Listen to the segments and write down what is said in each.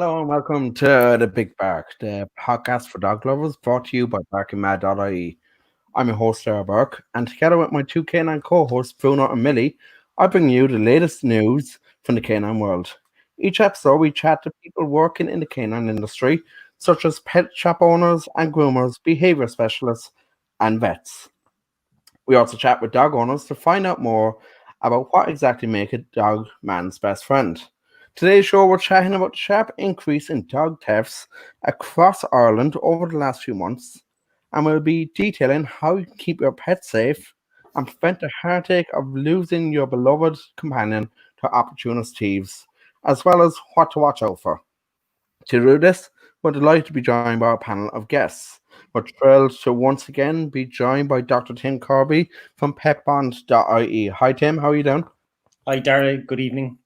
Hello and welcome to The Big Bark, the podcast for dog lovers, brought to you by barkingmad.ie. I'm your host, Sarah Burke, and together with my two canine co-hosts, Bruno and Millie, I bring you the latest news from the canine world. Each episode, we chat to people working in the canine industry, such as pet shop owners and groomers, behavior specialists, and vets. We also chat with dog owners to find out more about what exactly makes a dog man's best friend. Today's show, we're chatting about the sharp increase in dog thefts across Ireland over the last few months, and we'll be detailing how you can keep your pet safe and prevent the heartache of losing your beloved companion to opportunist thieves, as well as what to watch out for. To do this, we're delighted to be joined by a panel of guests. We're thrilled to once again be joined by Dr. Tim Kirby from petbond.ie. Hi, Tim. How are you doing? Hi, Dara. Good evening.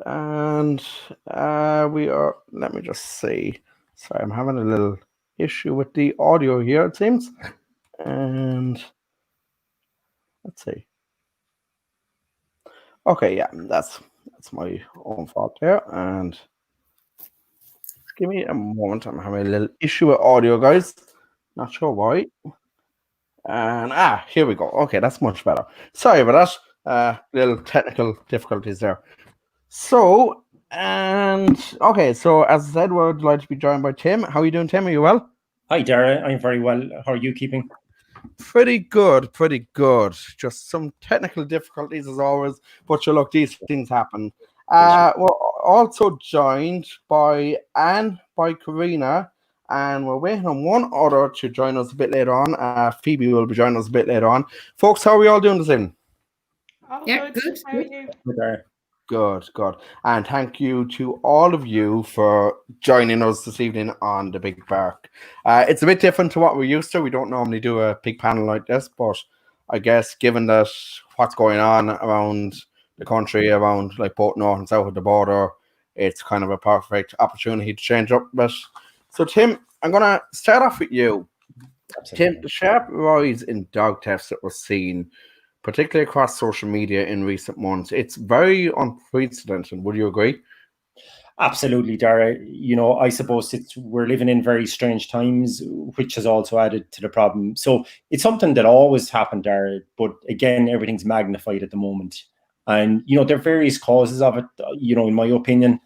And we are, let me just see. Sorry, I'm having a little issue with the audio here, it seems. And let's see. Okay, yeah, that's my own fault there. And give me a moment. I'm having a little issue with audio, guys. Not sure why. And here we go. Okay, that's much better. Sorry about that. Little technical difficulties there. So, okay, so as I said, we're delighted to be joined by Tim. How are you doing, Tim? Are you well? Hi, Dara. I'm very well. How are you keeping? Pretty good, pretty good. Just some technical difficulties as always, but look, these things happen. We're also joined by Anne, by Karina, and we're waiting on one other to join us a bit later on. Phoebe will be joining us a bit later on. Folks, how are we all doing this evening? Yeah, good. How are you? Good. And thank you to all of you for joining us this evening on The Big Bark. It's a bit different to what we're used to. We don't normally do a big panel like this, but I guess given that what's going on around the country, around like both north and south of the border, it's kind of a perfect opportunity to change up a bit. So, Tim, I'm going to start off with you. Absolutely. Tim, the sharp rise in dog thefts that we're seeing, particularly across social media in recent months, it's very unprecedented. Would you agree? Absolutely, Dara. I suppose we're living in very strange times, which has also added to the problem. So it's something that always happened, Dara, but again, everything's magnified at the moment. And, there are various causes of it, in my opinion.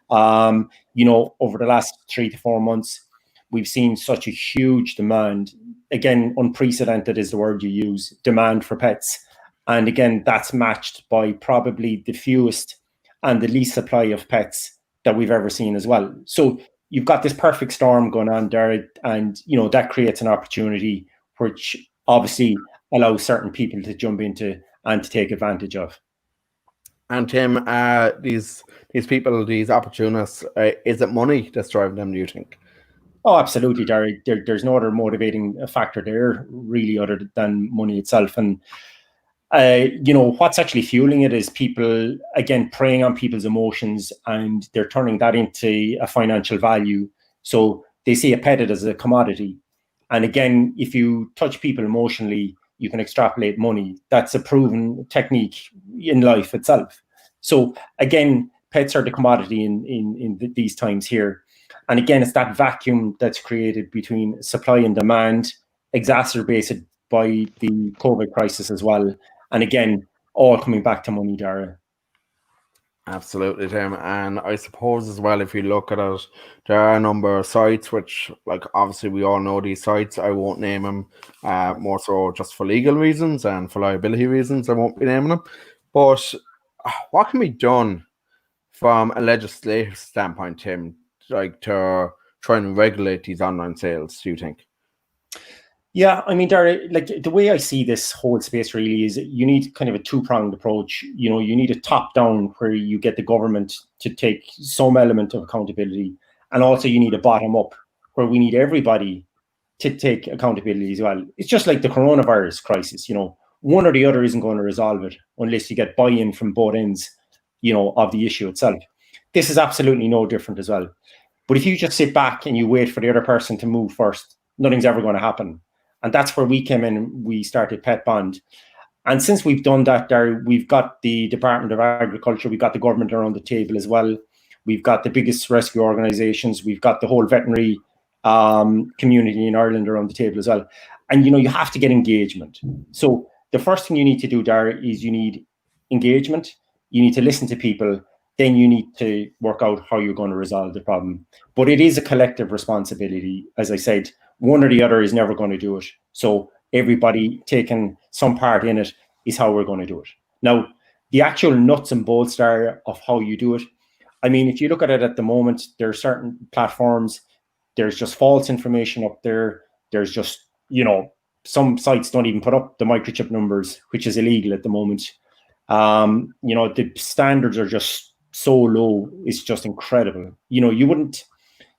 Over the last 3 to 4 months, we've seen such a huge demand. Again, unprecedented is the word you use, demand for pets. And again, that's matched by probably the fewest and the least supply of pets that we've ever seen as well. So you've got this perfect storm going on there, and that creates an opportunity which obviously allows certain people to jump into and to take advantage of. And Tim, these people, these opportunists, is it money that's driving them, do you think? Oh, absolutely, Derry. There's no other motivating factor there, really, other than money itself. And what's actually fueling it is people, again, preying on people's emotions, and they're turning that into a financial value. So they see a pet as a commodity. And again, if you touch people emotionally, you can extrapolate money. That's a proven technique in life itself. So again, pets are the commodity in these times here. And again, it's that vacuum that's created between supply and demand, exacerbated by the COVID crisis as well. And again, all coming back to money, Dara. Absolutely, Tim. And I suppose as well, if you look at it, there are a number of sites which, like, obviously we all know these sites. I won't name them, more so just for legal reasons and for liability reasons. I won't be naming them. But what can be done from a legislative standpoint, Tim, like to try and regulate these online sales, do you think? Yeah, I mean, Dara, like the way I see this whole space really is you need kind of a two-pronged approach. You need a top-down where you get the government to take some element of accountability, and also you need a bottom-up where we need everybody to take accountability as well. It's just like the coronavirus crisis, one or the other isn't going to resolve it unless you get buy-in from both ends, of the issue itself. This is absolutely no different as well. But if you just sit back and you wait for the other person to move first, nothing's ever going to happen. And that's where we came in. We started Pet Bond. And since we've done that, there we've got the Department of Agriculture, we've got the government around the table as well. We've got the biggest rescue organisations. We've got the whole veterinary community in Ireland around the table as well. And, you know, you have to get engagement. So the first thing you need to do, Dara, is you need engagement. You need to listen to people. Then you need to work out how you're going to resolve the problem. But it is a collective responsibility. As I said, one or the other is never going to do it. So everybody taking some part in it is how we're going to do it. Now, the actual nuts and bolts there of how you do it, I mean, if you look at it at the moment, there are certain platforms, there's just false information up there. There's just, you know, some sites don't even put up the microchip numbers, which is illegal at the moment. You know, the standards are just so low. It's just incredible. You know, you wouldn't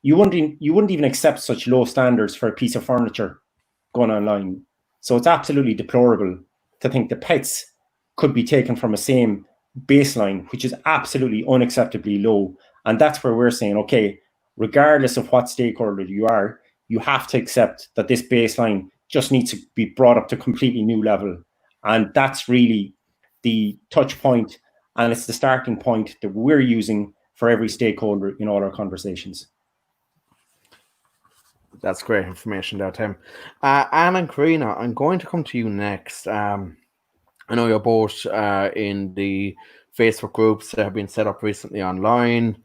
even accept such low standards for a piece of furniture going online. So it's absolutely deplorable to think the pets could be taken from a same baseline, which is absolutely unacceptably low. And that's where we're saying, okay, regardless of what stakeholder you are, you have to accept that this baseline just needs to be brought up to a completely new level. And that's really the touch point, and it's the starting point that we're using for every stakeholder in all our conversations. That's great information there, Tim. Anne and Karina, I'm going to come to you next. I know you're both in the Facebook groups that have been set up recently online.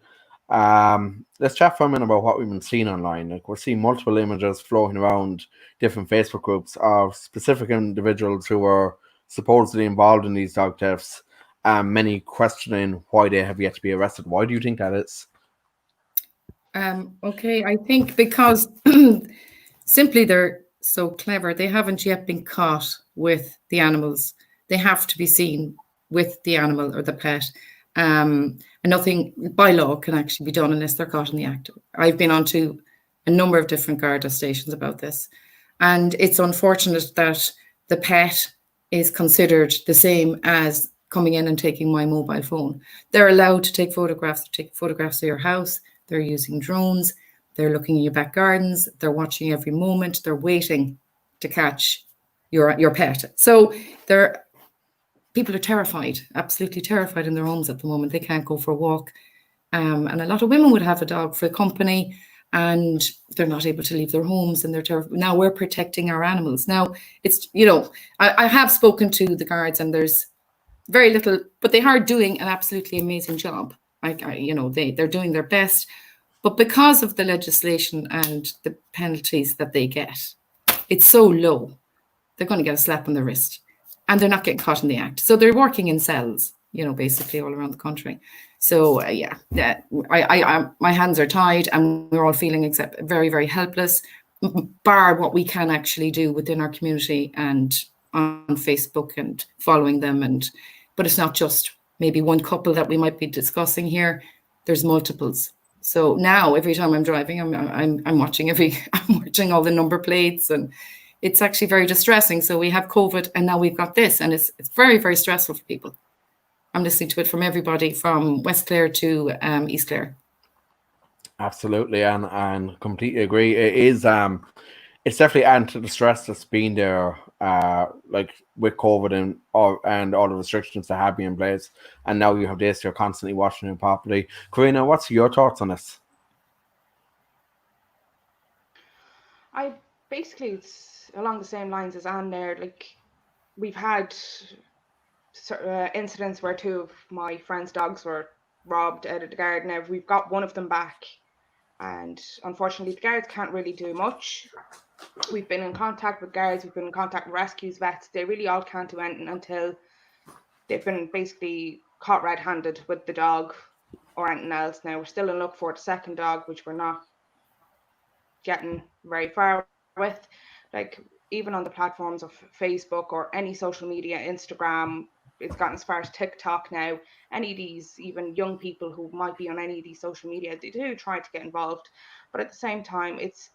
Let's chat for a minute about what we've been seeing online. Like, we're seeing multiple images floating around different Facebook groups of specific individuals who are supposedly involved in these dog thefts, many questioning why they have yet to be arrested. Why do you think that is? Okay, I think because simply they're so clever. They haven't yet been caught with the animals. They have to be seen with the animal or the pet. And nothing by law can actually be done unless they're caught in the act. I've been on to a number of different Garda stations about this. And it's unfortunate that the pet is considered the same as coming in and taking my mobile phone. They're allowed to take photographs of your house. They're using drones. They're looking in your back gardens. They're watching every moment. They're waiting to catch your pet. So people are terrified, absolutely terrified in their homes at the moment. They can't go for a walk. And a lot of women would have a dog for company and they're not able to leave their homes and they're terrified. Now we're protecting our animals. Now it's, you know, I have spoken to the guards and there's very little, but they are doing an absolutely amazing job. You know, they're doing their best, but because of the legislation and the penalties that they get, it's so low, they're going to get a slap on the wrist. And they're not getting caught in the act. So they're working in cells, you know, basically all around the country. So my hands are tied and we're all feeling very, very helpless, bar what we can actually do within our community and on Facebook and following them. But it's not just maybe one couple that we might be discussing here. There's multiples. So now every time I'm driving, I'm watching I'm watching all the number plates, and it's actually very distressing. So we have COVID and now we've got this, and it's very, very stressful for people. I'm listening to it from everybody from West Clare to East Clare. Absolutely, and completely agree. It is it's definitely adding to the stress that's been there, like with COVID and all the restrictions that have been in place. And now you have this, you're constantly watching it properly. Karina, what's your thoughts on this? Basically, it's along the same lines as Anne there. Like, we've had incidents where two of my friends' dogs were robbed out of the garden. Now we've got one of them back, and unfortunately the guards can't really do much. We've been in contact with guards, we've been in contact with rescues, vets. They really all can't do anything until they've been basically caught red-handed with the dog or anything else. Now we're still in look for the second dog, which we're not getting very far with. Like, even on the platforms of Facebook or any social media, Instagram, it's gotten as far as TikTok now. Any of these, even young people who might be on any of these social media, they do try to get involved. But at the same time, it's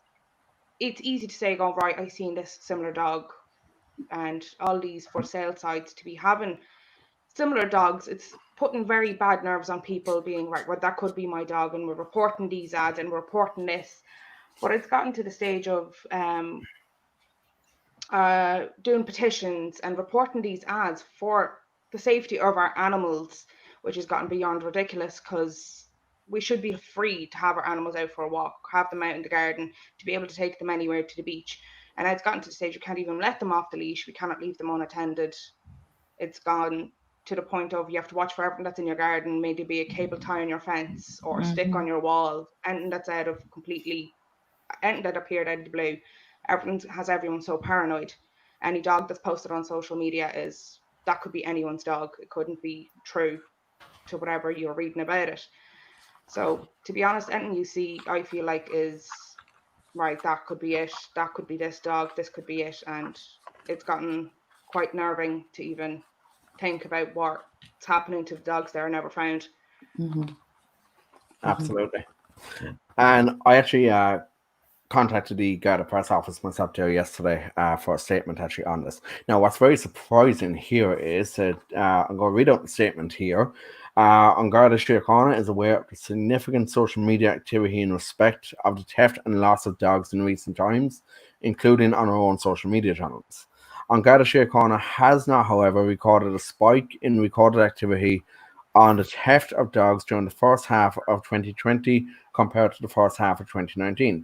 easy to say, oh, right, I seen this similar dog, and all these for sale sites to be having similar dogs. It's putting very bad nerves on people, being right, well, that could be my dog, and we're reporting these ads and we're reporting this. But it's gotten to the stage of doing petitions and reporting these ads for the safety of our animals, which has gotten beyond ridiculous, because we should be free to have our animals out for a walk, have them out in the garden, to be able to take them anywhere to the beach. And it's gotten to the stage we can't even let them off the leash. We cannot leave them unattended. It's gone to the point of you have to watch for everything that's in your garden, maybe be a cable tie on your fence or a stick on your wall, anything that's out of completely, anything that appeared out of the blue. Everything has everyone so paranoid. Any dog that's posted on social media that could be anyone's dog. It couldn't be true to whatever you're reading about it. So to be honest, anything you see, I feel like is right. That could be it. That could be this dog. This could be it. And it's gotten quite nerving to even think about what's happening to the dogs that are never found. Absolutely. And I actually contacted the Garda press office myself there yesterday for a statement actually on this. Now, what's very surprising here is that I'm going to read out the statement here. An Garda Síochána is aware of the significant social media activity in respect of the theft and loss of dogs in recent times, including on our own social media channels. An Garda Síochána has not, however, recorded a spike in recorded activity on the theft of dogs during the first half of 2020 compared to the first half of 2019.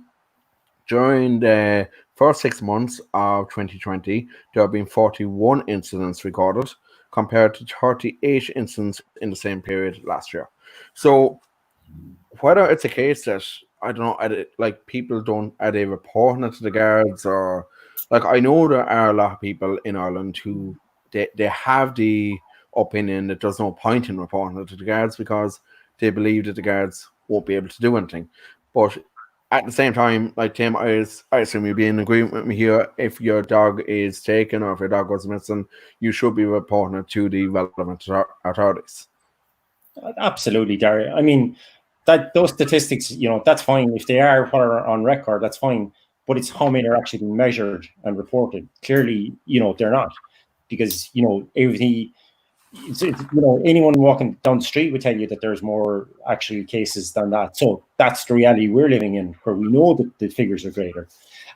During the first 6 months of 2020, there have been 41 incidents recorded, compared to 38 incidents in the same period last year. So, whether it's a case that, I don't know, like people are they reporting it to the guards, or like I know there are a lot of people in Ireland who they have the opinion that there's no point in reporting it to the guards because they believe that the guards won't be able to do anything. But at the same time, like Tim, I assume you'd be in agreement with me here. If your dog is taken or if your dog goes missing, you should be reporting it to the relevant authorities. Absolutely, Darry. I mean, those statistics, that's fine. If they are what are on record, that's fine. But it's how many are actually being measured and reported. Clearly, they're not, because everything. Anyone walking down the street would tell you that there's more actual cases than that. So that's the reality we're living in, where we know that the figures are greater.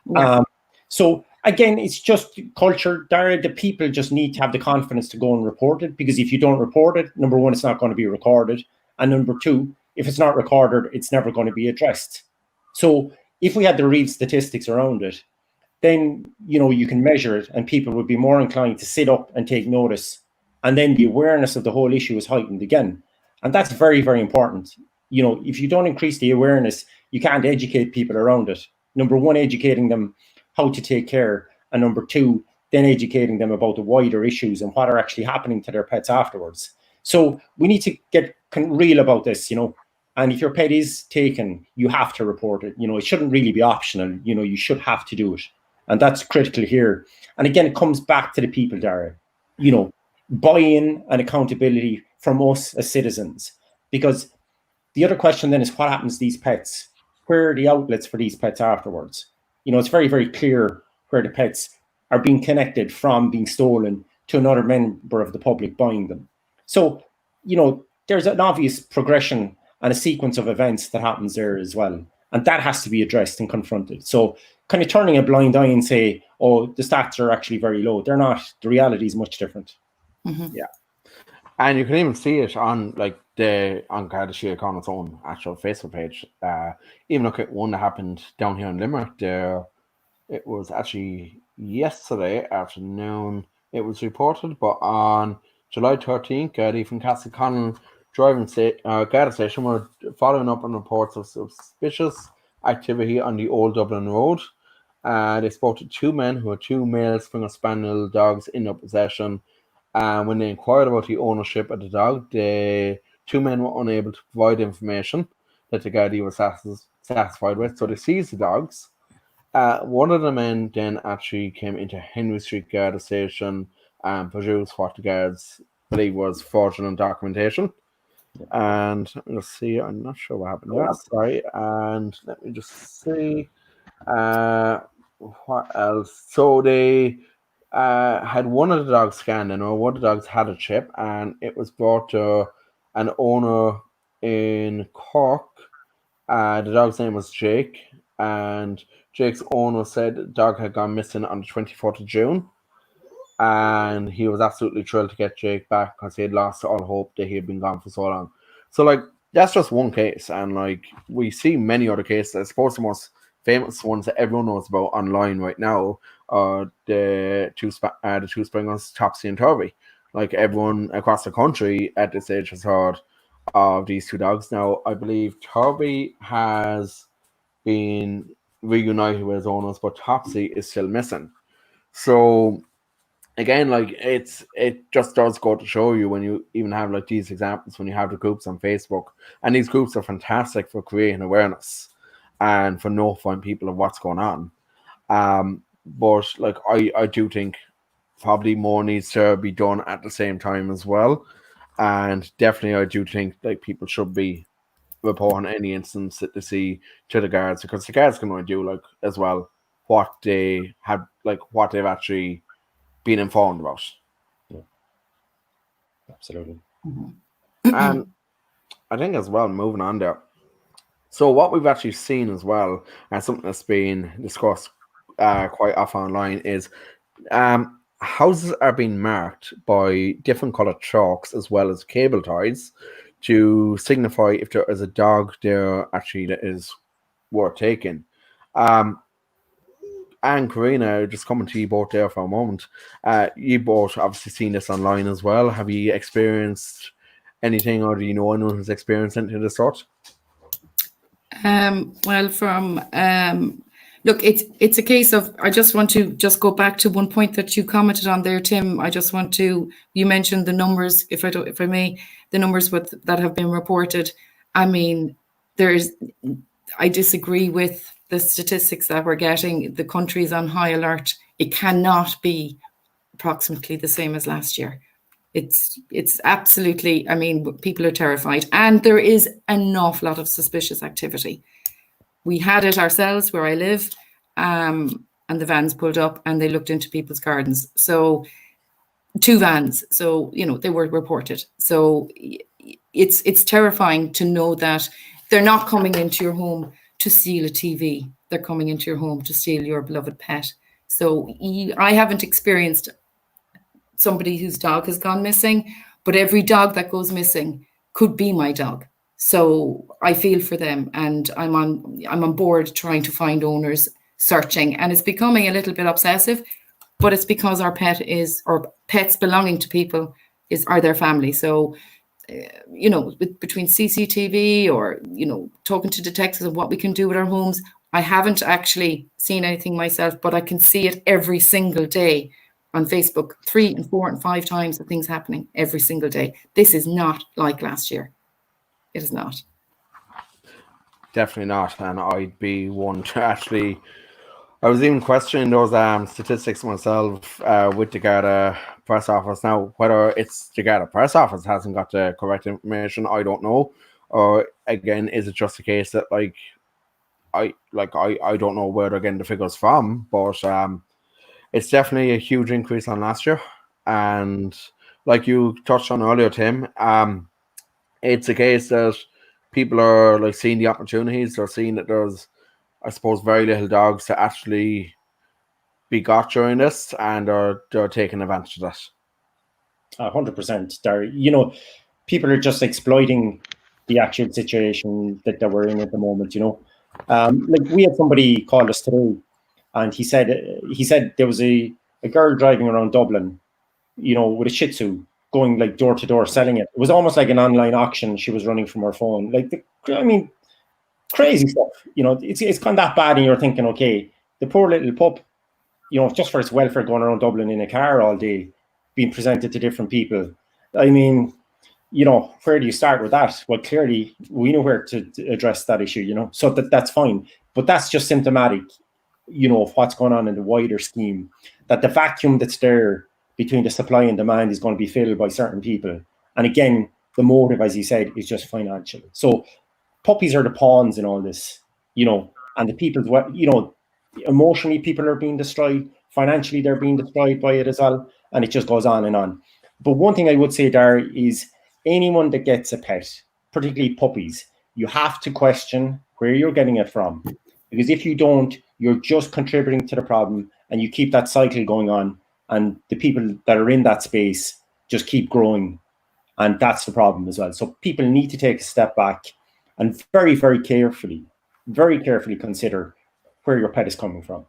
Yeah. So again, it's just culture, Dara. The people just need to have the confidence to go and report it, because if you don't report it, number one, it's not going to be recorded. And number two, if it's not recorded, it's never going to be addressed. So if we had the real statistics around it, then, you can measure it and people would be more inclined to sit up and take notice. And then the awareness of the whole issue is heightened again. And that's very, very important. If you don't increase the awareness, you can't educate people around it. Number one, educating them how to take care. And number two, then educating them about the wider issues and what are actually happening to their pets afterwards. So we need to get real about this, And if your pet is taken, you have to report it. It shouldn't really be optional. You should have to do it. And that's critical here. And again, it comes back to the people, Dara. Buy-in and accountability from us as citizens, because the other question then is what happens to these pets? Where are the outlets for these pets afterwards? It's very, very clear where the pets are being connected from being stolen to another member of the public buying them. So, there's an obvious progression and a sequence of events that happens there as well. And that has to be addressed and confronted. So kind of turning a blind eye and say, oh, the stats are actually very low. They're not. The reality is much different. Mm-hmm. Yeah. And you can even see it on Garda Síochána's own actual Facebook page. Even look at one that happened down here in Limerick. It was actually yesterday afternoon. It was reported, but on July 13th, Garda from Castleconnell Garda station were following up on reports of suspicious activity on the Old Dublin Road. They spoke to two men who had two male Springer Spaniel dogs in their possession. When they inquired about the ownership of the dog, the two men were unable to provide information that the Gardaí was satisfied with, so they seized the dogs. One of the men then actually came into Henry Street Garda Station and produced what the guards believe was fraudulent documentation. And let's see, I'm not sure what happened there. Sorry. And let me just see. What else? So they had one of the dogs scanned in, or one of the dogs had a chip, and it was brought to an owner in Cork. The dog's name was Jake, and Jake's owner said the dog had gone missing on the 24th of June. And he was absolutely thrilled to get Jake back because he had lost all hope that he had been gone for so long. So, like, that's just one case. And, like, we see many other cases. I suppose the most famous ones that everyone knows about online right now are the two springers, Topsy and Turvy. Like, everyone across the country at this age has heard of these two dogs. Now, I believe Turvy has been reunited with his owners, but Topsy is still missing. So, again, like it just does go to show you when you even have like these examples, when you have the groups on Facebook, and these groups are fantastic for creating awareness and for notifying people of what's going on. But like I do think probably more needs to be done at the same time as well. And definitely I do think like people should be reporting any instance that they see to the guards, because the guards can only do like as well what they have, like what they've actually been informed about. Yeah. Absolutely. And I think as well, moving on there. So what we've actually seen as well, and something that's been discussed quite often online, is houses are being marked by different coloured chalks as well as cable ties to signify if there is a dog there actually that is worth taking. And Karina, just coming to you both there for a moment. You both obviously seen this online as well. Have you experienced anything, or do you know anyone who's experienced anything of the sort? Look, it's a case of, I just want to just go back to one point that you commented on there, Tim. I just want to, you mentioned the numbers, if I may, the numbers that have been reported. I mean, I disagree with the statistics that we're getting. The country is on high alert. It cannot be approximately the same as last year. It's absolutely, I mean, people are terrified, and there is an awful lot of suspicious activity. We had it ourselves where I live, and the vans pulled up and they looked into people's gardens. So 2 vans, so, you know, they were reported. So it's terrifying to know that they're not coming into your home to steal a TV. They're coming into your home to steal your beloved pet. So I haven't experienced somebody whose dog has gone missing, but every dog that goes missing could be my dog. So I feel for them, and I'm on board trying to find owners, searching, and it's becoming a little bit obsessive, but it's because our pet is, or pets belonging to people are their family. So you know, between CCTV or, you know, talking to detectives of what we can do with our homes. I haven't actually seen anything myself, but I can see it every single day on Facebook, 3 and 4 and 5 times the things happening every single day. This is not like last year. It is not. Definitely not. And I'd be one to actually, I was even questioning those statistics myself with the Garda press office. Now, whether it's the Garda press office hasn't got the correct information, I don't know. Or again, is it just a case that I don't know where they're getting the figures from, but it's definitely a huge increase on last year. And like you touched on earlier, Tim, it's a case that people are like seeing the opportunities. They're seeing that there's, I suppose, very little dogs to actually be got during this, and they're taking advantage of that. 100%. You know, people are just exploiting the actual situation that we're in at the moment. You know, like we had somebody call us today, and he said there was a girl driving around Dublin, you know, with a Shih Tzu, going like door to door selling it. It was almost like an online auction. She was running from her phone, crazy stuff. You know, it's kind of that bad, and you're thinking, okay, the poor little pup, you know, just for its welfare, going around Dublin in a car all day, being presented to different people. I mean, you know, where do you start with that? Well, clearly we know where to address that issue, you know, so that's fine. But that's just symptomatic, you know, of what's going on in the wider scheme, that the vacuum that's there between the supply and demand is going to be filled by certain people. And again, the motive, as you said, is just financial. So puppies are the pawns in all this, you know, and the people, you know, emotionally people are being destroyed, financially they're being destroyed by it as well, and it just goes on and on. But one thing I would say there is anyone that gets a pet, particularly puppies, you have to question where you're getting it from. Because if you don't, you're just contributing to the problem, and you keep that cycle going on, and the people that are in that space just keep growing, and that's the problem as well. So people need to take a step back and very, very carefully consider where your pet is coming from.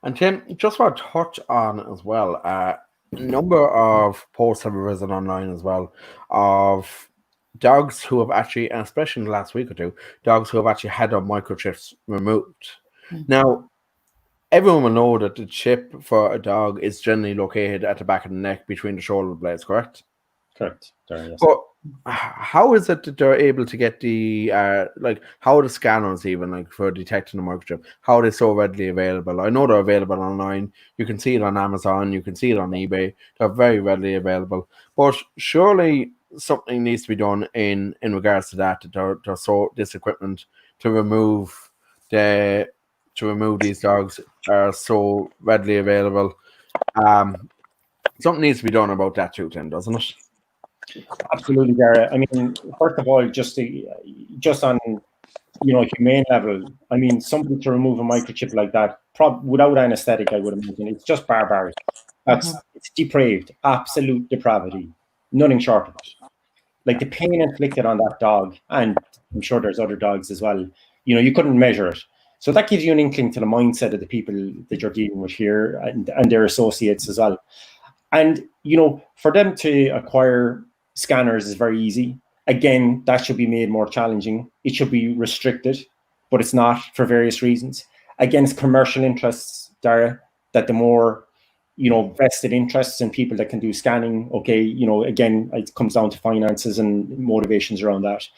And Tim, just want to touch on as well, a number of posts have arisen online as well of dogs who have actually, and especially in the last week or two, dogs who have actually had their microchips removed. Now, everyone will know that the chip for a dog is generally located at the back of the neck between the shoulder blades, correct? Correct. Sorry, yes. But how is it that they're able to get the how are the scanners even like for detecting the microchip? How are they so readily available? I know they're available online. You can see it on Amazon. You can see it on eBay. They're very readily available. But surely something needs to be done in regards to that. They're so this equipment to remove these dogs are so readily available. Something needs to be done about that too, Tim, doesn't it? Absolutely, Gareth. I mean, first of all, just on humane level, I mean, somebody to remove a microchip like that, without anesthetic, I would imagine, it's just barbaric. It's depraved, absolute depravity, nothing short of it. Like the pain inflicted on that dog, and I'm sure there's other dogs as well. You couldn't measure it. So that gives you an inkling to the mindset of the people that you're dealing with here and their associates as well. And for them to acquire scanners is very easy. Again, that should be made more challenging. It should be restricted, but it's not for various reasons. Again, it's commercial interests, Dara, that the more, vested interests in people that can do scanning, okay, again, it comes down to finances and motivations around that.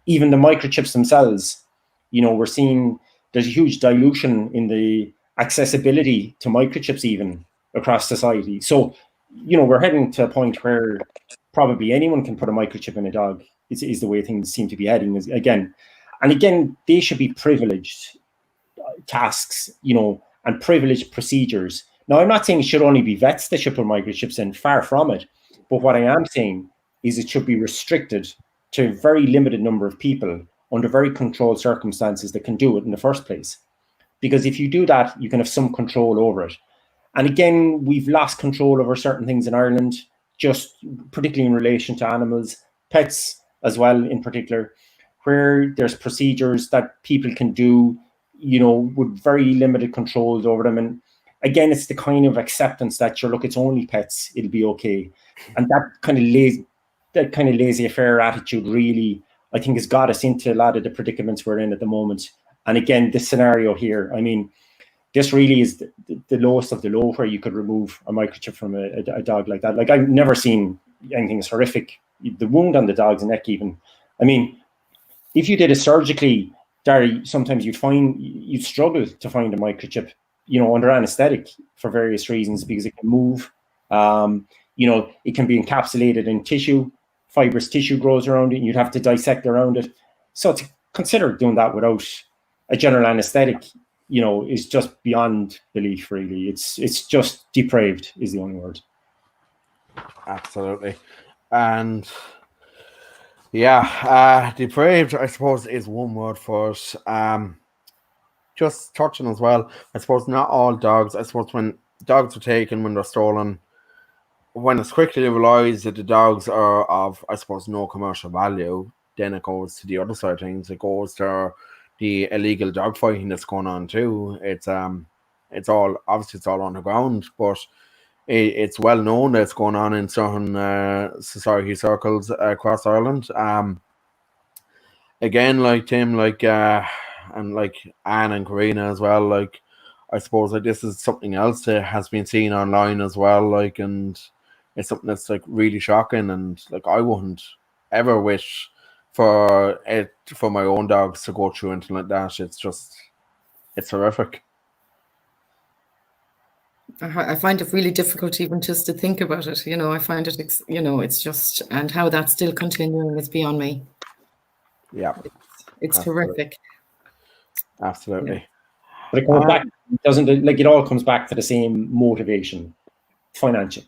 Even the microchips themselves, we're seeing there's a huge dilution in the accessibility to microchips even across society. So, we're heading to a point where probably anyone can put a microchip in a dog is the way things seem to be heading again. And again, they should be privileged tasks, and privileged procedures. Now, I'm not saying it should only be vets that should put microchips in, far from it. But what I am saying is it should be restricted to a very limited number of people under very controlled circumstances that can do it in the first place. Because if you do that, you can have some control over it. And again, we've lost control over certain things in Ireland, just particularly in relation to animals, pets as well in particular, where there's procedures that people can do, with very limited controls over them. And again, it's the kind of acceptance that look, it's only pets, it'll be okay. And that kind of laissez-faire attitude really, I think, has got us into a lot of the predicaments we're in at the moment. And again, this scenario here, I mean, this really is the lowest of the low where you could remove a microchip from a dog like that. Like, I've never seen anything as horrific. The wound on the dog's neck even. I mean, if you did it surgically, Darry, sometimes you'd struggle to find a microchip, under anesthetic for various reasons, because it can move. It can be encapsulated in tissue. Fibrous tissue grows around it, and you'd have to dissect around it. So to consider doing that without a general anesthetic, is just beyond belief, really. It's just depraved is the only word. Absolutely. And depraved, I suppose, is one word for it. Just touching as well, I suppose not all dogs, I suppose when dogs are taken, when they're stolen, when it's quickly realized that the dogs are of, I suppose, no commercial value, then it goes to the other side of things. It goes to the illegal dog fighting that's going on too. It's all underground, but it's well known that it's going on in certain society circles across Ireland. Again, like Tim, and like Anne and Karina as well. Like, I suppose this is something else that has been seen online as well. And it's something that's really shocking. And I wouldn't ever wish for my own dogs to go through anything like that. It's horrific. I find it really difficult even just to think about it. I find it, it's just, and how that's still continuing is beyond me. Yeah. It's horrific. Absolutely. Yeah. But it comes back, it all comes back to the same motivation, financial.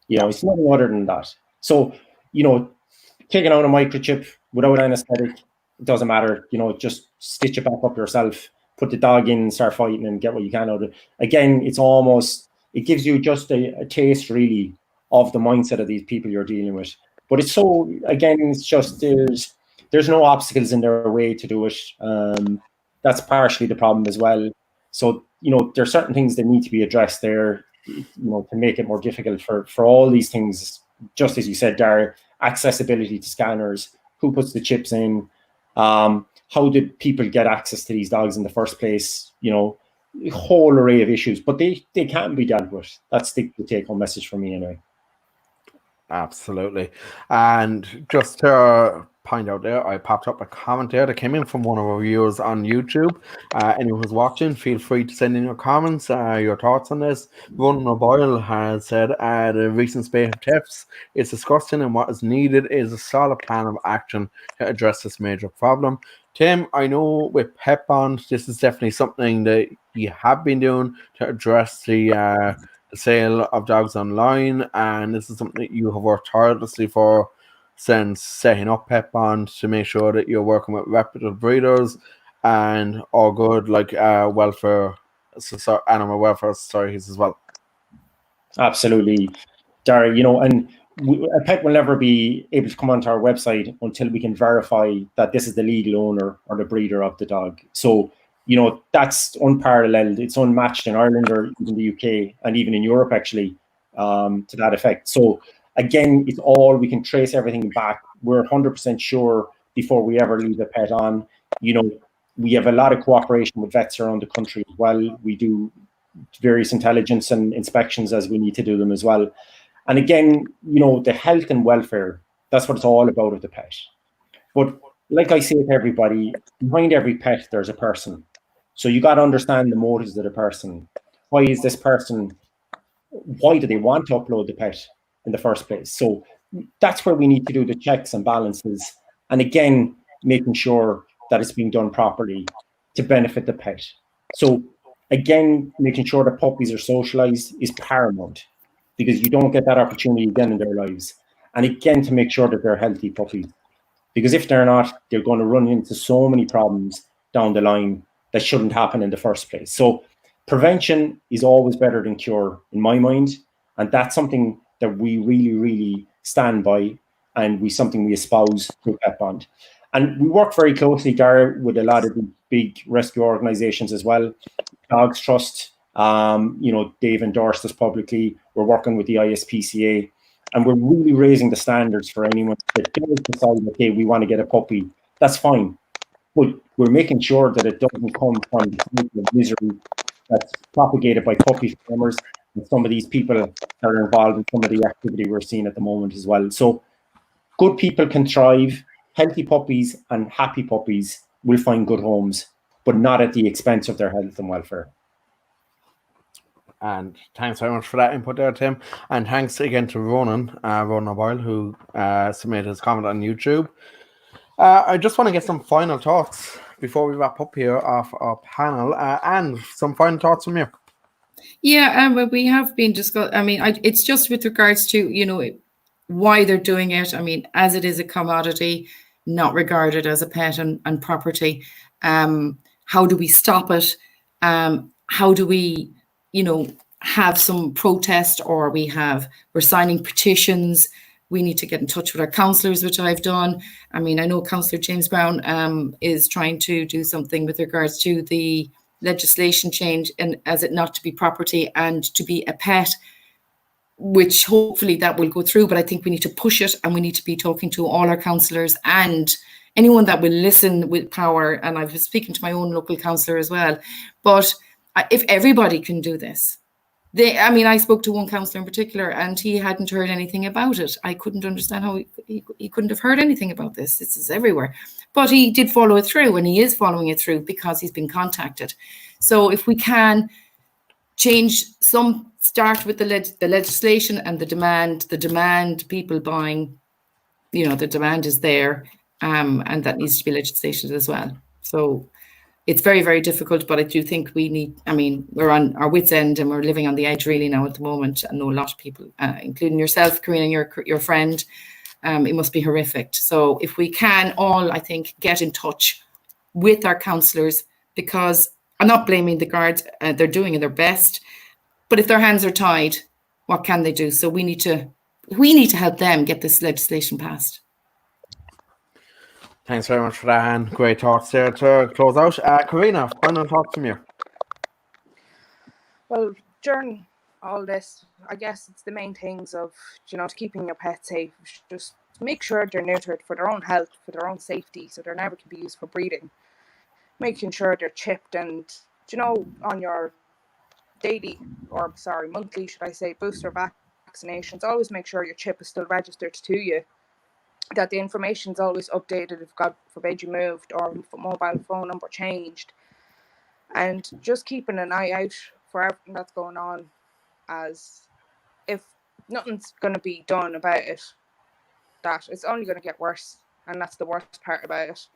It's nothing other than that. So, taking out a microchip without anesthetic, it doesn't matter, just stitch it back up yourself, put the dog in, start fighting and get what you can out of it. Again, it gives you just a taste really of the mindset of these people you're dealing with. But it's just there's no obstacles in their way to do it. That's partially the problem as well. So, there's certain things that need to be addressed there, to make it more difficult for all these things, just as you said, Dara, accessibility to scanners, who puts the chips in, how did people get access to these dogs in the first place, a whole array of issues, but they can be dealt with. That's the take-home message for me anyway. Absolutely. And just to point out there, I popped up a comment there that came in from one of our viewers on YouTube. Anyone who's watching, feel free to send in your comments, your thoughts on this. Ronan O'Boyle has said, the recent spate of thefts is disgusting, and what is needed is a solid plan of action to address this major problem. Tim, I know with Pet Bond, this is definitely something that you have been doing to address the sale of dogs online, and this is something that you have worked tirelessly for since setting up Pet Bond to make sure that you're working with reputable breeders and all good animal welfare societies as well. Absolutely, Dara. And a pet will never be able to come onto our website until we can verify that this is the legal owner or the breeder of the dog. So, that's unparalleled. It's unmatched in Ireland or even the UK and even in Europe, actually, to that effect. So, again, it's all, we can trace everything back. We're 100% sure before we ever leave a pet on. We have a lot of cooperation with vets around the country as well. We do various intelligence and inspections as we need to do them as well. And again, the health and welfare, that's what it's all about with the pet. But like I say to everybody, behind every pet, there's a person. So you got to understand the motives of the person. Why do they want to upload the pet in the first place? So that's where we need to do the checks and balances. And again, making sure that it's being done properly to benefit the pet. So again, making sure that puppies are socialized is paramount, because you don't get that opportunity again in their lives. And again, to make sure that they're healthy puppies. Because if they're not, they're going to run into so many problems down the line that shouldn't happen in the first place. So prevention is always better than cure, in my mind. And that's something that we really, really stand by, and something we espouse through Pet Bond. And we work very closely, Dara, with a lot of the big rescue organizations as well. Dogs Trust, Dave endorsed us publicly. We're working with the ISPCA. And we're really raising the standards for anyone that does decide, okay, we want to get a puppy. That's fine. But we're making sure that it doesn't come from the misery that's propagated by puppy farmers and some of these people that are involved in some of the activity we're seeing at the moment as well. So good people can thrive. Healthy puppies and happy puppies will find good homes, but not at the expense of their health and welfare. And thanks very much for that input there, Tim. And thanks again to Ronan O'Boyle, who submitted his comment on YouTube. I just want to get some final thoughts before we wrap up here off our panel, and some final thoughts from you. Yeah, but we have been discussing. I mean, it's just with regards to, why they're doing it. I mean, as it is a commodity, not regarded as a pet and property. How do we stop it? How do we, have some protest, or we're signing petitions. We need to get in touch with our councillors, which I've done. I mean, I know Councillor James Brown is trying to do something with regards to the legislation change, and as it not to be property and to be a pet, which hopefully that will go through. But I think we need to push it, and we need to be talking to all our councillors and anyone that will listen with power. And I was speaking to my own local councillor as well. But if everybody can do this, I spoke to one councillor in particular, and he hadn't heard anything about it. I couldn't understand how he couldn't have heard anything about this. This is everywhere. But he did follow it through, and he is following it through because he's been contacted. So if we can start with the legislation and the demand, people buying, the demand is there, and that needs to be legislated as well. So it's very, very difficult, but I do think we're on our wits' end, and we're living on the edge really now at the moment. I know a lot of people, including yourself, Karina, your friend, it must be horrific. So if we can all, I think, get in touch with our counsellors, because I'm not blaming the guards, they're doing their best, but if their hands are tied, what can they do? So we need to help them get this legislation passed. Thanks very much for that, Anne. Great thoughts there to close out. Karina, final thoughts from you. Well, during all this, I guess it's the main things of, to keeping your pet safe. Just make sure they're neutered for their own health, for their own safety, so they're never can be used for breeding. Making sure they're chipped and, on your monthly, should I say, booster vaccinations, always make sure your chip is still registered to you, that the information is always updated if, God forbid, you moved or mobile phone number changed, and just keeping an eye out for everything that's going on, as if nothing's going to be done about it, that it's only going to get worse, and that's the worst part about it,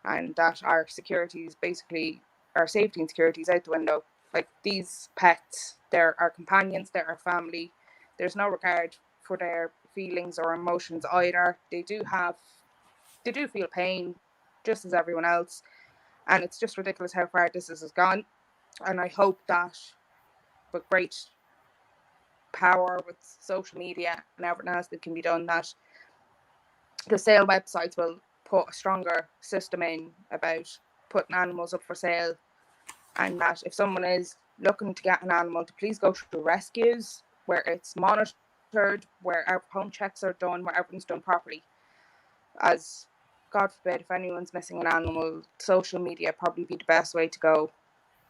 and that our security is basically, our safety and security is out the window. Like, these pets, they're our companions, they're our family. There's no regard for their feelings or emotions either. They do feel pain just as everyone else, and it's just ridiculous how far this has gone. And I hope that with great power, with social media and everything else that can be done, that the sale websites will put a stronger system in about putting animals up for sale, and that if someone is looking to get an animal, to please go through rescues where it's monitored, where our home checks are done, where everything's done properly. As God forbid, if anyone's missing an animal, social media probably be the best way to go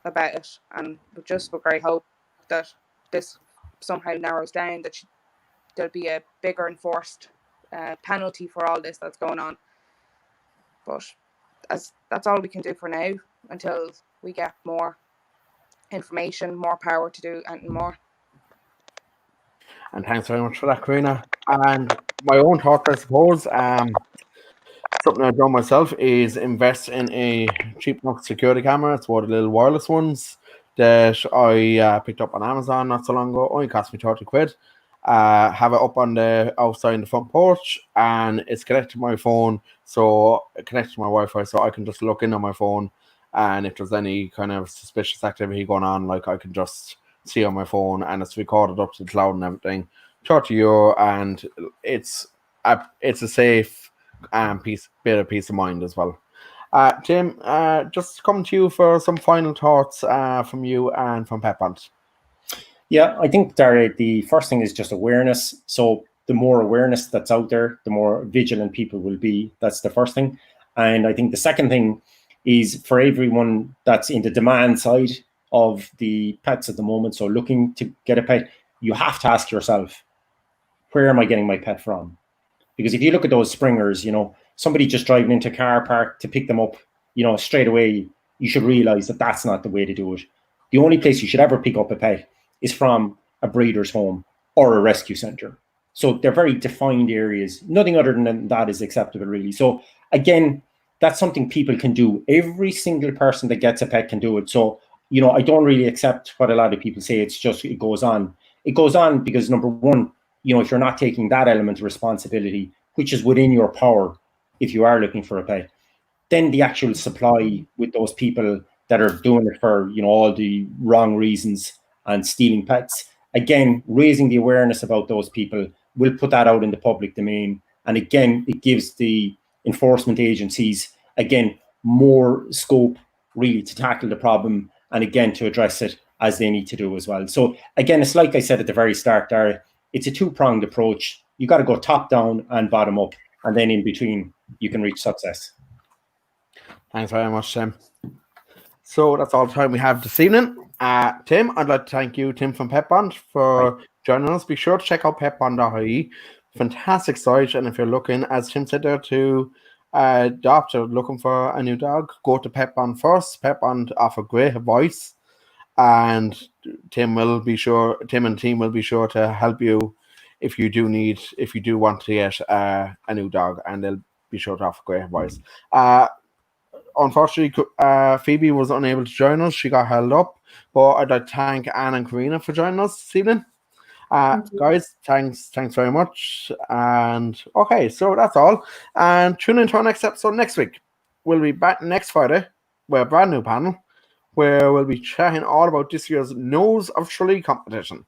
about it, and just with great hope that this somehow narrows down, that there'll be a bigger enforced penalty for all this that's going on. But that's all we can do for now, until we get more information, more power to do anything more. And thanks very much for that, Karina. And my own thoughts, I suppose, something I've done myself is invest in a cheap enough security camera. It's one of the little wireless ones that I picked up on Amazon not so long ago. Only cost me 30 quid. Have it up on the outside the front porch, and it's connected to my phone, so connected to my Wi-Fi, so I can just look in on my phone, and if there's any kind of suspicious activity going on, like, I can just see on my phone, and it's recorded up to the cloud and everything. 30 euro, and it's a safe bit of peace of mind as well. Tim, just coming to you for some final thoughts from you and from Pet Bond. Yeah, I think, Dara, the first thing is just awareness. So the more awareness that's out there, the more vigilant people will be. That's the first thing. And I think the second thing is, for everyone that's in the demand side of the pets at the moment, so looking to get a pet, you have to ask yourself, where am I getting my pet from? Because if you look at those springers, somebody just driving into a car park to pick them up, straight away, you should realize that that's not the way to do it. The only place you should ever pick up a pet is from a breeder's home or a rescue centre. So they're very defined areas. Nothing other than that is acceptable, really. So again, that's something people can do. Every single person that gets a pet can do it. So, I don't really accept what a lot of people say. It's just, it goes on. It goes on because, number one, if you're not taking that element of responsibility, which is within your power, if you are looking for a pet, then the actual supply with those people that are doing it for, all the wrong reasons and stealing pets, again, raising the awareness about those people will put that out in the public domain. And again, it gives the enforcement agencies, again, more scope really to tackle the problem, and again, to address it as they need to do as well. So again, it's like I said at the very start, Dara, it's a two-pronged approach. You got to go top down and bottom up, and then in between, you can reach success. Thanks very much, Tim. So that's all the time we have this evening. Tim, I'd like to thank you, Tim from Pet Bond, for joining us. Be sure to check out petbond.ie. Fantastic site. And if you're looking, as Tim said there, to adopt or looking for a new dog, go to Pet Bond first. Pet Bond offer great advice. And Tim and the team will be sure to help you if you do want to get a new dog, and they'll be sure to offer great advice. Unfortunately, Phoebe was unable to join us. She got held up. But I'd like to thank Anne and Karina for joining us this evening. Thank you. Guys, thanks very much. And okay, so that's all. And tune into our next episode next week. We'll be back next Friday with a brand new panel where we'll be chatting all about this year's Nose of Tralee competition.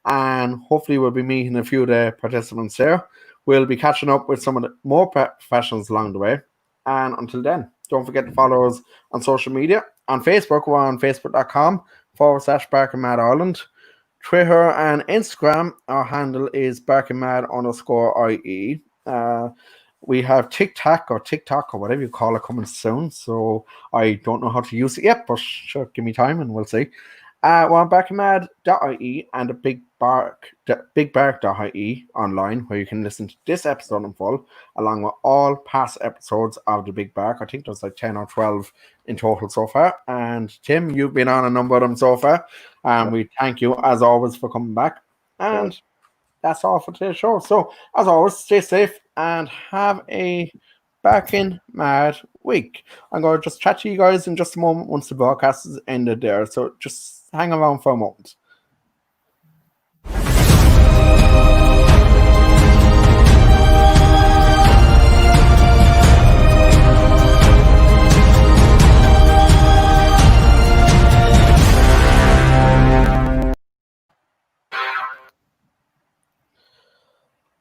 And hopefully we'll be meeting a few of the participants there. We'll be catching up with some of the more professionals along the way. And until then, don't forget to follow us on social media. On Facebook, we're on facebook.com/BarkingMadIreland. Twitter and Instagram, our handle is BarkingMad_IE. We have TikTok or whatever you call it coming soon. So I don't know how to use it yet, but sure, give me time and we'll see. We're on BarkingMad.ie and the BigBark.ie online, where you can listen to this episode in full, along with all past episodes of the Big Bark. I think there's like 10 or 12 in total so far. And Tim, you've been on a number of them so far. We thank you, as always, for coming back. And that's all for today's show. So, as always, stay safe and have a Barking Mad week. I'm going to just chat to you guys in just a moment once the broadcast is ended there. So just hang around for a moment.